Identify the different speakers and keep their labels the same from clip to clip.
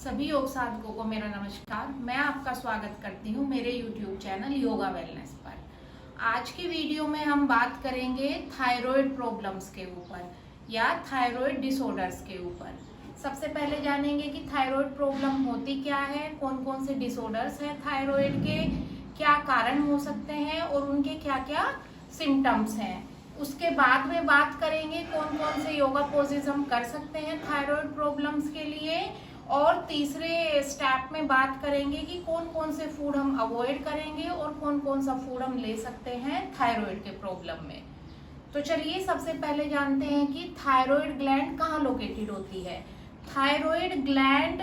Speaker 1: सभी योग साधकों को मेरा नमस्कार। मैं आपका स्वागत करती हूँ मेरे YouTube चैनल योगा वेलनेस पर। आज की वीडियो में हम बात करेंगे थायराइड प्रॉब्लम्स के ऊपर या थायराइड डिसऑर्डर्स के ऊपर। सबसे पहले जानेंगे कि थायराइड प्रॉब्लम होती क्या है, कौन कौन से डिसऑर्डर्स हैं थायराइड के, क्या कारण हो सकते हैं और उनके क्या क्या सिम्टम्स हैं। उसके बाद में बात करेंगे कौन कौन से योगा पोजेज हम कर सकते हैं थायराइड प्रॉब्लम्स के लिए, और तीसरे स्टेप में बात करेंगे कि कौन कौन से फूड हम अवॉइड करेंगे और कौन कौन सा फूड हम ले सकते हैं थायराइड के प्रॉब्लम में। तो चलिए सबसे पहले जानते हैं कि थायराइड ग्लैंड कहाँ लोकेटेड होती है। थायराइड ग्लैंड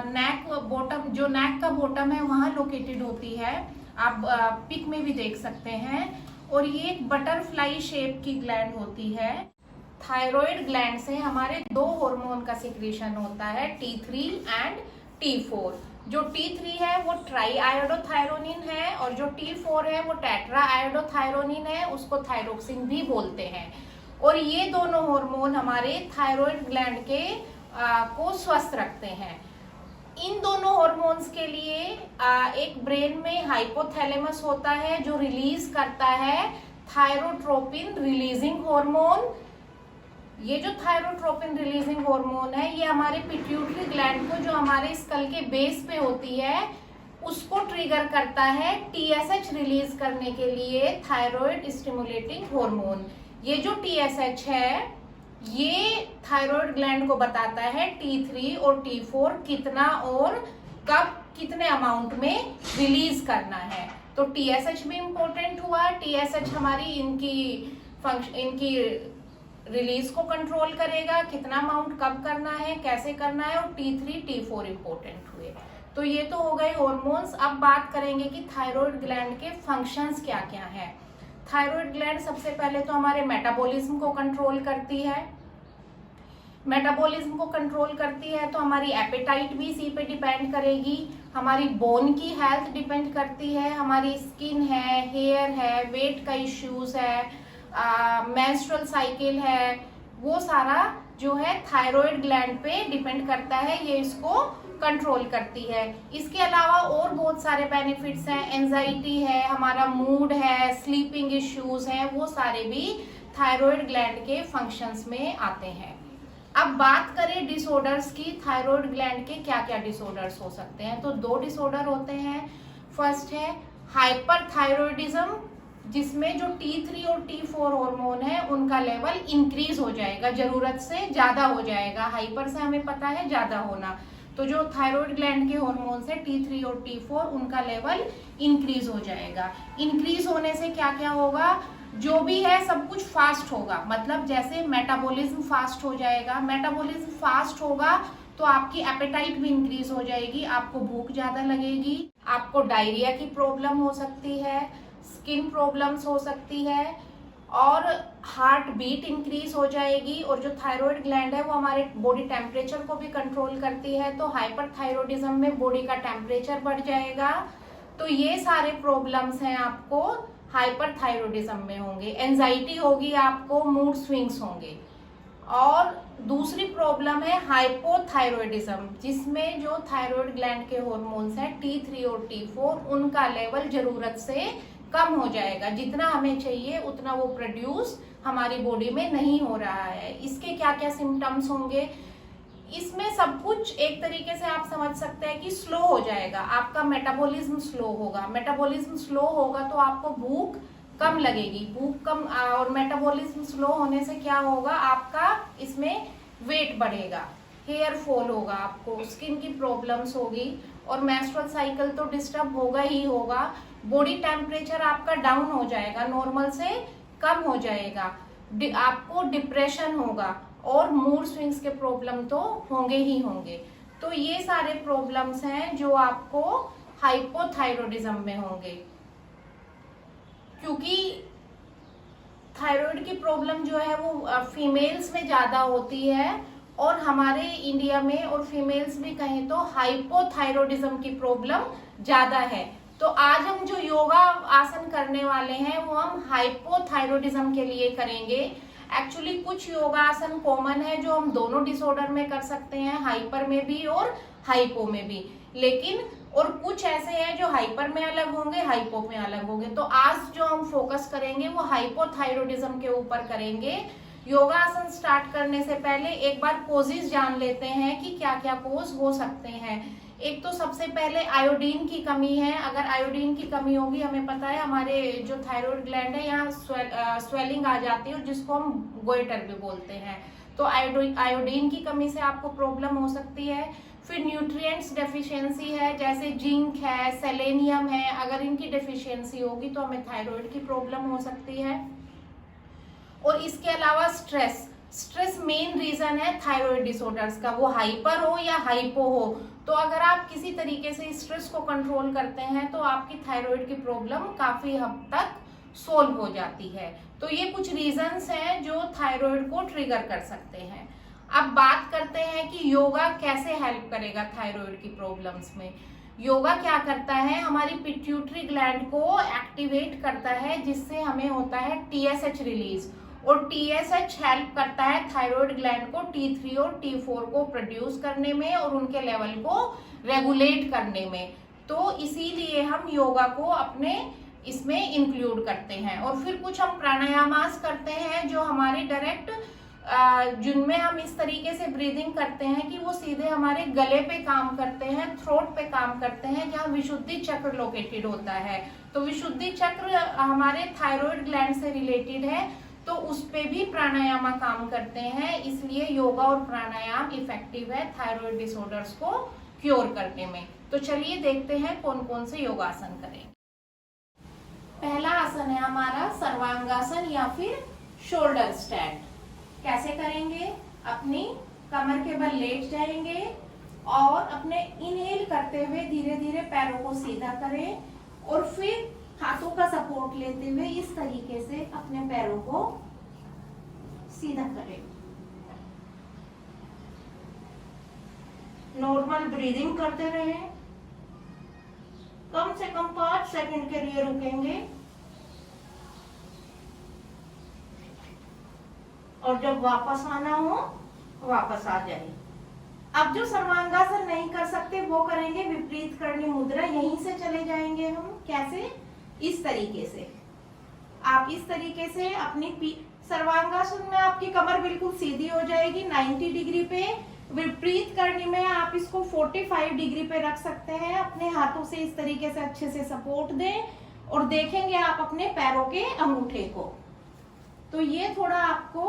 Speaker 1: नेक बॉटम, जो नेक का बॉटम है वहाँ लोकेटेड होती है। आप पिक में भी देख सकते हैं। और ये एक बटरफ्लाई शेप की ग्लैंड होती है। थायराइड ग्लैंड से हमारे दो हार्मोन का सिक्रीशन होता है, T3 एंड T4। जो T3 है वो ट्राई आयोडोथायरोनिन है और जो T4 है वो टेट्रा आयोडोथायरोनिन है, उसको थायरोक्सिन भी बोलते हैं। और ये दोनों हार्मोन हमारे थायराइड ग्लैंड के को स्वस्थ रखते हैं। इन दोनों हार्मोन्स के लिए एक ब्रेन में हाइपोथैलेमस होता है जो रिलीज करता है थायरोट्रोपिन रिलीजिंग हार्मोन। ये जो थायरोट्रोपिन रिलीजिंग हार्मोन है ये हमारे पिट्यूटरी ग्लैंड को, जो हमारे स्कल के बेस पे होती है, उसको ट्रिगर करता है TSH रिलीज करने के लिए, थायराइड स्टिमुलेटिंग हार्मोन। ये जो TSH है ये थायराइड ग्लैंड को बताता है T3 और T4 कितना और कब कितने अमाउंट में रिलीज करना है। तो TSH भी इम्पोर्टेंट हुआ। TSH हमारी इनकी रिलीज को कंट्रोल करेगा, कितना अमाउंट कब करना है, कैसे करना है। और T3 T4 इम्पोर्टेंट हुए। तो ये तो हो गए हॉर्मोन्स। अब बात करेंगे कि थायराइड ग्लैंड के फंक्शंस क्या क्या हैं। थायराइड ग्लैंड सबसे पहले तो हमारे मेटाबॉलिज्म को कंट्रोल करती है। मेटाबॉलिज्म को कंट्रोल करती है तो हमारी एपेटाइट भी इसी पे डिपेंड करेगी। हमारी बोन की हेल्थ डिपेंड करती है, हमारी स्किन है, हेयर है, वेट का इश्यूज है, मेंस्ट्रुअल साइकिल है, वो सारा जो है थायराइड ग्लैंड पे डिपेंड करता है। ये इसको कंट्रोल करती है। इसके अलावा और बहुत सारे बेनिफिट्स हैं, एंजाइटी है, हमारा मूड है, स्लीपिंग इश्यूज हैं, वो सारे भी थायराइड ग्लैंड के फंक्शंस में आते हैं। अब बात करें डिसऑर्डर्स की, थायराइड ग्लैंड के क्या क्या डिसऑर्डर्स हो सकते हैं। तो दो डिसऑर्डर होते हैं। फर्स्ट है हाइपरथायरॉयडिज्म, जिसमें जो T3 और T4 हार्मोन है उनका लेवल इंक्रीज हो जाएगा, जरूरत से ज्यादा हो जाएगा। हाइपर से हमें पता है ज्यादा होना, तो जो थायराइड ग्लैंड के हार्मोन्स है T3 और T4 उनका लेवल इंक्रीज हो जाएगा। इंक्रीज होने से क्या क्या होगा, जो भी है सब कुछ फास्ट होगा। मतलब जैसे मेटाबॉलिज्म फास्ट हो जाएगा, मेटाबॉलिज्म फास्ट होगा तो आपकी एपेटाइट भी इंक्रीज हो जाएगी, आपको भूख ज्यादा लगेगी, आपको डायरिया की प्रॉब्लम हो सकती है, स्किन प्रॉब्लम्स हो सकती है, और हार्ट बीट इंक्रीज हो जाएगी। और जो थायराइड ग्लैंड है वो हमारे बॉडी टेम्परेचर को भी कंट्रोल करती है, तो हाइपरथायरॉयडिज्म में बॉडी का टेम्परेचर बढ़ जाएगा। तो ये सारे प्रॉब्लम्स हैं आपको हाइपरथायरॉयडिज्म में होंगे। एंजाइटी होगी आपको, मूड स्विंग्स होंगे। और दूसरी प्रॉब्लम है हाइपोथायरॉयडिज्म, जिसमें जो थायराइड ग्लैंड के हार्मोन्स हैं T3 और T4 उनका लेवल जरूरत से कम हो जाएगा। जितना हमें चाहिए उतना वो प्रोड्यूस हमारी बॉडी में नहीं हो रहा है। इसके क्या क्या सिम्टम्स होंगे, इसमें सब कुछ एक तरीके से आप समझ सकते हैं कि स्लो हो जाएगा, आपका मेटाबॉलिज्म स्लो होगा। मेटाबॉलिज्म स्लो होगा तो आपको भूख कम लगेगी, भूख कम, और मेटाबॉलिज्म स्लो होने से क्या होगा, आपका इसमें वेट बढ़ेगा, हेयर फॉल होगा, आपको स्किन की प्रॉब्लम्स होगी, और मेंस्ट्रुअल साइकिल तो डिस्टर्ब होगा ही होगा। बॉडी टेम्परेचर आपका डाउन हो जाएगा, नॉर्मल से कम हो जाएगा, आपको डिप्रेशन होगा, और मूड स्विंग्स के प्रॉब्लम तो होंगे ही होंगे। तो ये सारे प्रॉब्लम्स हैं जो आपको हाइपोथायरॉयडिज्म में होंगे, क्योंकि थायराइड की प्रॉब्लम जो है वो फीमेल्स में ज्यादा होती है, और हमारे इंडिया में और फीमेल्स भी कहें तो हाइपोथायरॉयडिज्म की प्रॉब्लम ज्यादा है। तो आज हम जो योगा आसन करने वाले हैं वो हम हाइपोथायरॉयडिज्म के लिए करेंगे। एक्चुअली कुछ योगासन कॉमन है जो हम दोनों डिसऑर्डर में कर सकते हैं, हाइपर में भी और हाइपो में भी, लेकिन और कुछ ऐसे हैं जो हाइपर में अलग होंगे, हाइपो में अलग होंगे। तो आज जो हम फोकस करेंगे वो हाइपोथायरॉयडिज्म के ऊपर करेंगे। योगासन स्टार्ट करने से पहले एक बार कोजेस जान लेते हैं कि क्या क्या कोज हो सकते हैं। एक तो सबसे पहले आयोडीन की कमी है। अगर आयोडीन की कमी होगी, हमें पता है हमारे जो थायराइड ग्लैंड है यहाँ स्वेलिंग आ जाती है जिसको हम गोइटर भी बोलते हैं। तो आयोडीन की कमी से आपको प्रॉब्लम हो सकती है। फिर न्यूट्रिएंट्स डेफिशिएंसी है, जैसे जिंक है, सेलेनियम है, अगर इनकी डेफिशिएंसी होगी तो हमें थायराइड की प्रॉब्लम हो सकती है। और इसके अलावा स्ट्रेस मेन रीजन है थायराइड डिसऑर्डर्स का, वो हाइपर हो या हाइपो हो। तो अगर आप किसी तरीके से स्ट्रेस को कंट्रोल करते हैं तो आपकी थायराइड की प्रॉब्लम काफी हद तक सोल्व हो जाती है। तो ये कुछ रीजंस हैं जो थायराइड को ट्रिगर कर सकते हैं। अब बात करते हैं कि योगा कैसे हेल्प करेगा थायराइड की प्रॉब्लम्स में। योगा क्या करता है, हमारी पिट्यूटरी ग्लैंड को एक्टिवेट करता है, जिससे हमें होता है TSH रिलीज, और TSH हेल्प करता है थायराइड ग्लैंड को T3 और T4 को प्रोड्यूस करने में और उनके लेवल को रेगुलेट करने में। तो इसीलिए हम योगा को अपने इसमें इंक्लूड करते हैं। और फिर कुछ हम प्राणायामास करते हैं जो हमारे डायरेक्ट, जिनमें हम इस तरीके से ब्रीदिंग करते हैं कि वो सीधे हमारे गले पे काम करते हैं, थ्रोट पे काम करते हैं, जहाँ विशुद्धि चक्र लोकेटेड होता है। तो विशुद्धि चक्र हमारे थायराइड ग्लैंड से रिलेटेड है, तो उस पे भी प्राणायाम काम करते हैं। इसलिए योगा और प्राणायाम इफेक्टिव है थायराइड डिसऑर्डर्स को क्योर करने में। तो चलिए देखते हैं कौन कौन से योगासन करें। पहला आसन है हमारा सर्वांगासन या फिर शोल्डर स्टैंड। कैसे करेंगे, अपनी कमर के बल लेट जाएंगे और अपने इनहेल करते हुए धीरे धीरे पैरों को सीधा करें और फिर हाथों का सपोर्ट लेते हुए इस तरीके से अपने पैरों को सीधा करें। नॉर्मल ब्रीदिंग करते रहें, कम से कम 5 सेकंड के लिए रुकेंगे और जब वापस आना हो वापस आ जाए। अब जो सर्वांगासन नहीं कर सकते वो करेंगे विपरीत करणी मुद्रा। यहीं से चले जाएंगे हम। कैसे, इस तरीके से आप इस तरीके से अपनी सर्वांगासन में आपकी कमर बिल्कुल सीधी हो जाएगी 90 डिग्री पे। विपरीत करनी में आप इसको 45 डिग्री पे रख सकते हैं। अपने हाथों से इस तरीके से अच्छे से सपोर्ट दें और देखेंगे आप अपने पैरों के अंगूठे को। तो ये थोड़ा आपको,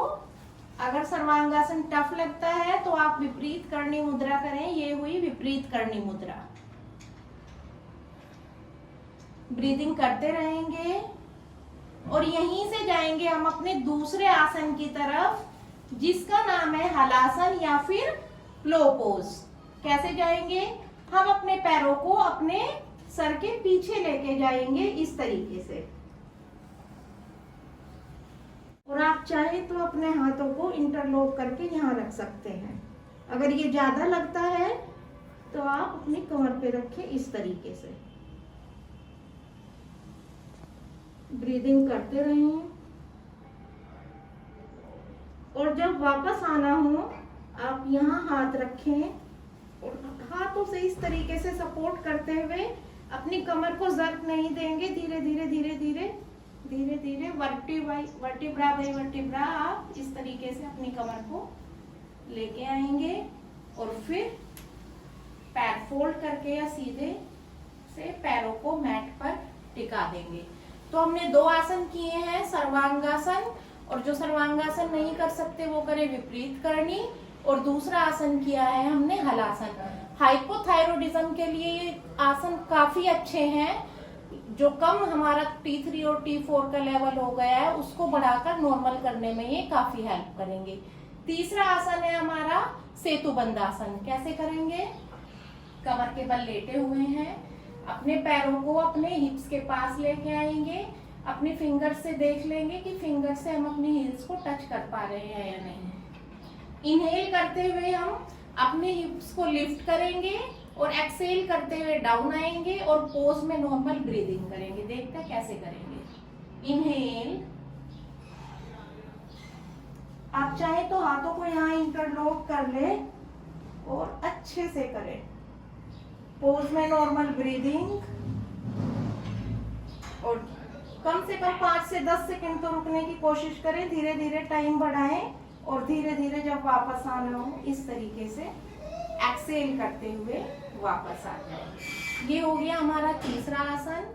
Speaker 1: अगर सर्वांगासन टफ लगता है तो आप विपरीत करणी मुद्रा करें। ये हुई विपरीत करणी मुद्रा। ब्रीदिंग करते रहेंगे और यहीं से जाएंगे हम अपने दूसरे आसन की तरफ, जिसका नाम है हलासन या फिर प्लो पोज। कैसे जाएंगे, हम अपने पैरों को अपने सर के पीछे लेके जाएंगे इस तरीके से, और आप चाहे तो अपने हाथों को इंटरलॉक करके यहाँ रख सकते हैं। अगर ये ज्यादा लगता है तो आप अपनी कमर पे रखें इस तरीके से। ब्रीदिंग करते रहें और जब वापस आना हो आप यहाँ हाथ रखें और हाथों से इस तरीके से सपोर्ट करते हुए अपनी कमर को जर्क नहीं देंगे। धीरे धीरे धीरे धीरे धीरे धीरे वर्टिब्रा बाई वर्टिब्रा आप इस तरीके से अपनी कमर को लेके आएंगे और फिर पैर फोल्ड करके या सीधे से पैरों को मैट पर टिका देंगे। तो हमने 2 आसन किए हैं, सर्वांगासन, और जो सर्वांगासन नहीं कर सकते वो करें विपरीत करनी, और दूसरा आसन किया है हमने हलासन। हाइपोथायरॉयडिज्म के लिए ये आसन काफी अच्छे हैं। जो कम हमारा T3 और T4 का लेवल हो गया है उसको बढ़ाकर नॉर्मल करने में ये काफी हेल्प करेंगे। तीसरा आसन है हमारा सेतुबंध आसन। कैसे करेंगे, कमर के बल लेटे हुए हैं, अपने पैरों को अपने हिप्स के पास लेके आएंगे, अपनी फिंगर से देख लेंगे कि फिंगर से हम अपनी हील्स को टच कर पा रहे हैं या नहीं। इनहेल करते हुए हम अपने हिप्स को लिफ्ट करेंगे और एक्सेल करते हुए डाउन आएंगे और पोज में नॉर्मल ब्रीदिंग करेंगे। देखते हैं कैसे करेंगे। इनहेल, आप चाहे तो हाथों को यहाँ इंटरलॉक कर ले और अच्छे से करें। पोज में नॉर्मल ब्रीदिंग, और कम से कम 5 से 10 सेकंड तो रुकने की कोशिश करें। धीरे धीरे टाइम बढ़ाएं और धीरे धीरे जब वापस आना हो इस तरीके से एक्सेल करते हुए वापस आ जाए। ये हो गया हमारा तीसरा आसन।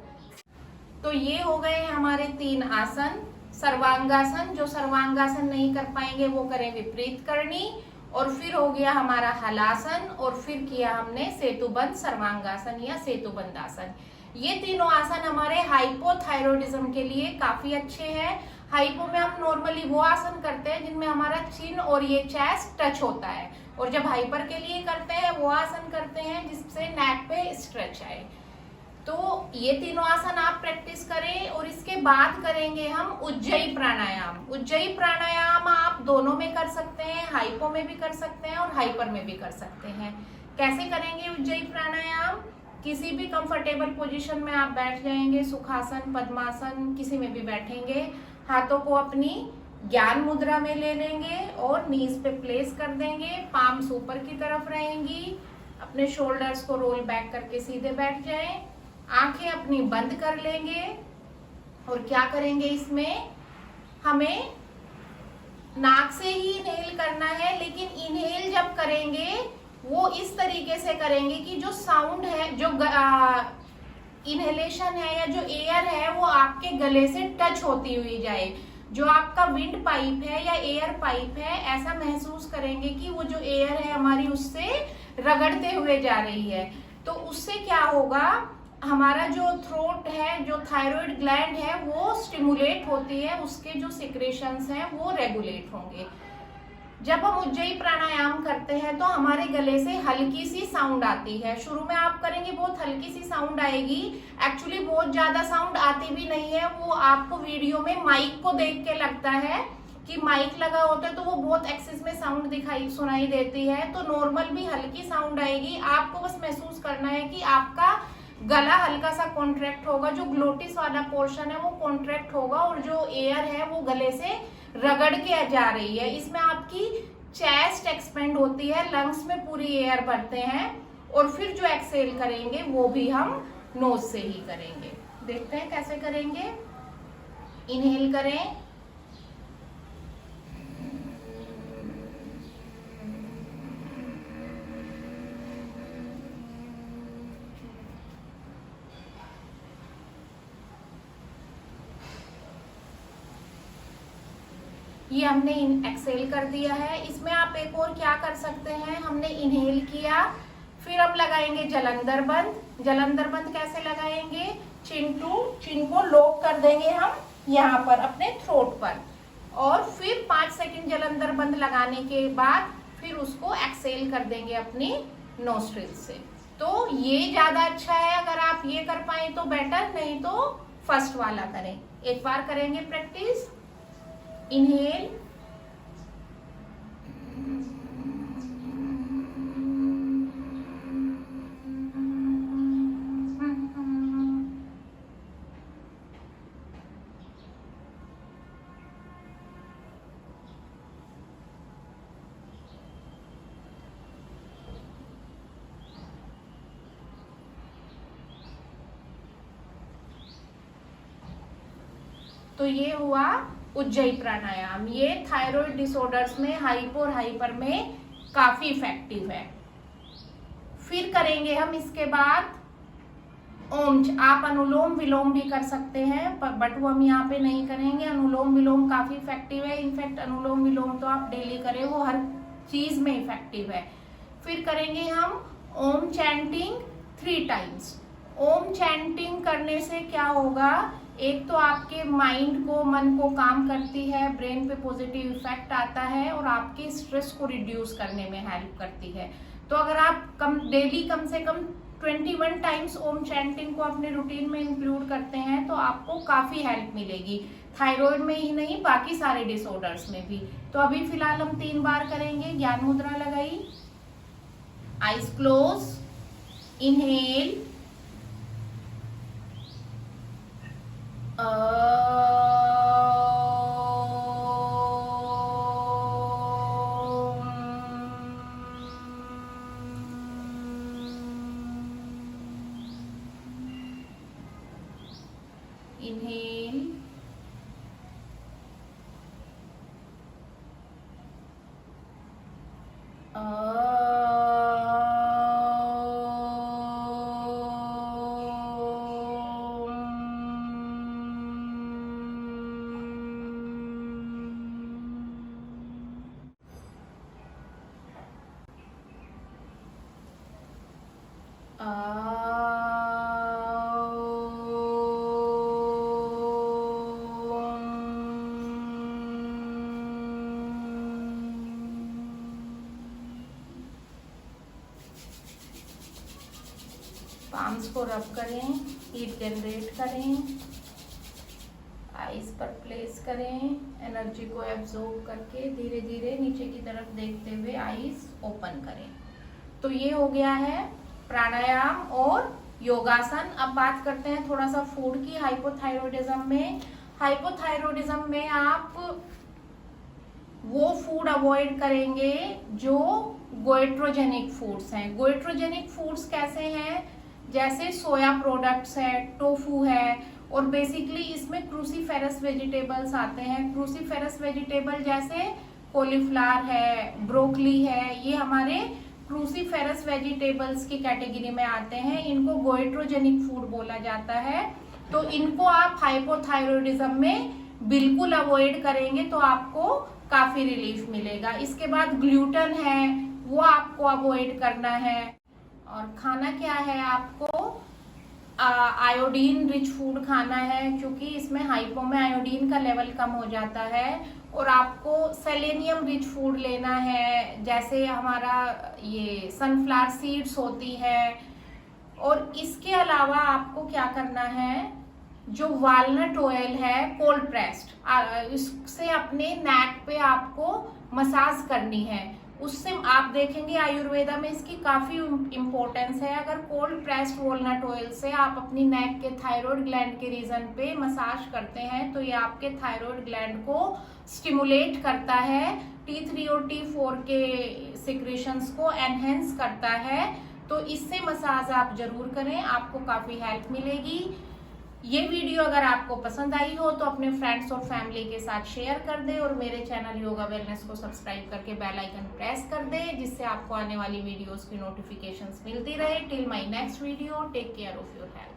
Speaker 1: तो ये हो गए हमारे 3 आसन। सर्वांगासन, जो सर्वांगासन नहीं कर पाएंगे वो करें विपरीत करनी, और फिर हो गया हमारा हलासन, और फिर किया हमने सेतुबंध सर्वांगासन या सेतुबंध आसन। ये तीनों आसन हमारे हाइपोथायरॉयडिज्म के लिए काफी अच्छे हैं। हाइपो में हम नॉर्मली वो आसन करते हैं जिनमें हमारा चिन और ये चेस्ट टच होता है, और जब हाइपर के लिए करते हैं वो आसन करते हैं जिससे नेक पे स्ट्रेच आए। तो ये तीनों आसन आप प्रैक्टिस करें, और इसके बाद करेंगे हम उज्जयी प्राणायाम। उज्जयी प्राणायाम आप दोनों में कर सकते हैं, हाइपो में भी कर सकते हैं और हाइपर में भी कर सकते हैं। कैसे करेंगे उज्जयी प्राणायाम? किसी भी कंफर्टेबल पोजीशन में आप बैठ जाएंगे, सुखासन, पद्मासन, किसी में भी बैठेंगे। हाथों को अपनी ज्ञान मुद्रा में ले लेंगे और नीज पे प्लेस कर देंगे। पाम्स ऊपर की तरफ रहेंगी। अपने शोल्डर्स को रोल बैक करके सीधे बैठ जाएं। आंखें अपनी बंद कर लेंगे, और क्या करेंगे इसमें, हमें नाक से ही इनहेल करना है, लेकिन इनहेल जब करेंगे वो इस तरीके से करेंगे कि जो साउंड है, जो इनहेलेशन है या जो एयर है वो आपके गले से टच होती हुई जाए। जो आपका विंड पाइप है या एयर पाइप है, ऐसा महसूस करेंगे कि वो जो एयर है हमारी उससे रगड़ते हुए जा रही है। तो उससे क्या होगा, हमारा जो थ्रोट है, जो थायराइड ग्लैंड है वो स्टिमुलेट होती है, उसके जो सिक्रेशंस हैं वो रेगुलेट होंगे। जब हम उज्जयी प्राणायाम करते हैं तो हमारे गले से हल्की सी साउंड आती है। शुरू में आप करेंगे बहुत हल्की सी साउंड आएगी, एक्चुअली बहुत ज्यादा साउंड आती भी नहीं है। वो आपको वीडियो में माइक को देख के लगता है कि माइक लगा होता है तो वो बहुत एक्सेस में साउंड सुनाई देती है। तो नॉर्मल भी हल्की साउंड आएगी। आपको बस महसूस करना है कि आपका गला हल्का सा कॉन्ट्रैक्ट होगा, जो ग्लोटिस वाला पोर्शन है वो कॉन्ट्रैक्ट होगा, और जो एयर है वो गले से रगड़ के जा रही है। इसमें आपकी चेस्ट एक्सपेंड होती है, लंग्स में पूरी एयर भरते हैं, और फिर जो एक्सेल करेंगे वो भी हम नोज से ही करेंगे। देखते हैं कैसे करेंगे। इनहेल करें, ये हमने एक्सेल कर दिया है। इसमें आप एक और क्या कर सकते हैं, हमने इनहेल किया, फिर हम लगाएंगे जलंधर बंद। जलंधर बंद कैसे लगाएंगे, चिन को लॉक कर देंगे हम यहाँ पर अपने थ्रोट पर, और फिर 5 सेकंड जलंधर बंद लगाने के बाद फिर उसको एक्सेल कर देंगे अपनी नोस्ट्रिल से। तो ये ज्यादा अच्छा है, अगर आप ये कर पाए तो बेटर, नहीं तो फर्स्ट वाला करें। एक बार करेंगे प्रैक्टिस। इनहेल, तो ये हुआ उज्जयी प्राणायाम। ये थायराइड डिसऑर्डर्स में हाइपो और हाइपर में काफी इफेक्टिव है। फिर करेंगे हम इसके बाद ओम। आप अनुलोम विलोम भी कर सकते हैं, बट वो हम यहाँ पे नहीं करेंगे। अनुलोम विलोम काफी इफेक्टिव है। इनफैक्ट अनुलोम विलोम तो आप डेली करें, वो हर चीज में इफेक्टिव है। फिर करेंगे हम ओम चैंटिंग 3 टाइम्स। ओम चैंटिंग करने से क्या होगा, एक तो आपके माइंड को, मन को काम करती है, ब्रेन पे पॉजिटिव इफेक्ट आता है, और आपके स्ट्रेस को रिड्यूस करने में हेल्प करती है। तो अगर आप डेली कम से कम 21 टाइम्स ओम चैंटिंग को अपने रूटीन में इंक्लूड करते हैं तो आपको काफी हेल्प मिलेगी, थायराइड में ही नहीं बाकी सारे डिसऑर्डर्स में भी। तो अभी फिलहाल हम 3 बार करेंगे। ज्ञान मुद्रा लगाई, eyes close, inhale, inhale, palms को रब करें, हीट जनरेट करें, आईज पर प्लेस करें, एनर्जी को एब्जॉर्ब करके धीरे धीरे नीचे की तरफ देखते हुए आईज ओपन करें। तो ये हो गया है प्राणायाम और योगासन। अब बात करते हैं थोड़ा सा फूड की। हाइपोथायरॉयडिज्म में आप वो फूड अवॉइड करेंगे जो गोइट्रोजेनिक फूड्स हैं। गोइट्रोजेनिक फूड्स कैसे हैं? जैसे सोया प्रोडक्ट्स है, टोफू है, और बेसिकली इसमें क्रूसीफेरस वेजिटेबल्स आते हैं। क्रूसीफेरस वेजिटेबल जैसे कॉलीफ्लावर है, ब्रोकली है, ये हमारे क्रूसीफेरस वेजिटेबल्स की कैटेगरी में आते हैं। इनको गोइट्रोजेनिक फूड बोला जाता है। तो इनको आप हाइपोथायरॉयडिज्म में बिल्कुल अवॉइड करेंगे तो आपको काफी रिलीफ मिलेगा। इसके बाद ग्लूटेन है, वो आपको अवॉइड करना है। और खाना क्या है? आपको आयोडीन रिच फूड खाना है, क्योंकि इसमें हाइपो में आयोडीन का लेवल कम हो जाता है। और आपको सेलेनियम रिच फूड लेना है, जैसे हमारा ये सनफ्लावर सीड्स होती है। और इसके अलावा आपको क्या करना है, जो वालनट ऑयल है कोल्ड प्रेस्ड, इससे अपने नेक पे आपको मसाज करनी है। उससे आप देखेंगे आयुर्वेदा में इसकी काफी इम्पोर्टेंस है। अगर कोल्ड प्रेस्ड वॉलनट ऑयल से आप अपनी नेक के थायराइड ग्लैंड के रीजन पे मसाज करते हैं तो ये आपके थायराइड ग्लैंड को स्टिमुलेट करता है, T3 और T4 के सिक्रेशंस को एनहेंस करता है। तो इससे मसाज आप जरूर करें, आपको काफी हेल्प मिलेगी। ये वीडियो अगर आपको पसंद आई हो तो अपने फ्रेंड्स और फैमिली के साथ शेयर कर दे, और मेरे चैनल योगा वेलनेस को सब्सक्राइब करके बेल आइकन प्रेस कर दे, जिससे आपको आने वाली वीडियोस की नोटिफिकेशंस मिलती रहे। Till my next video, take care of your health.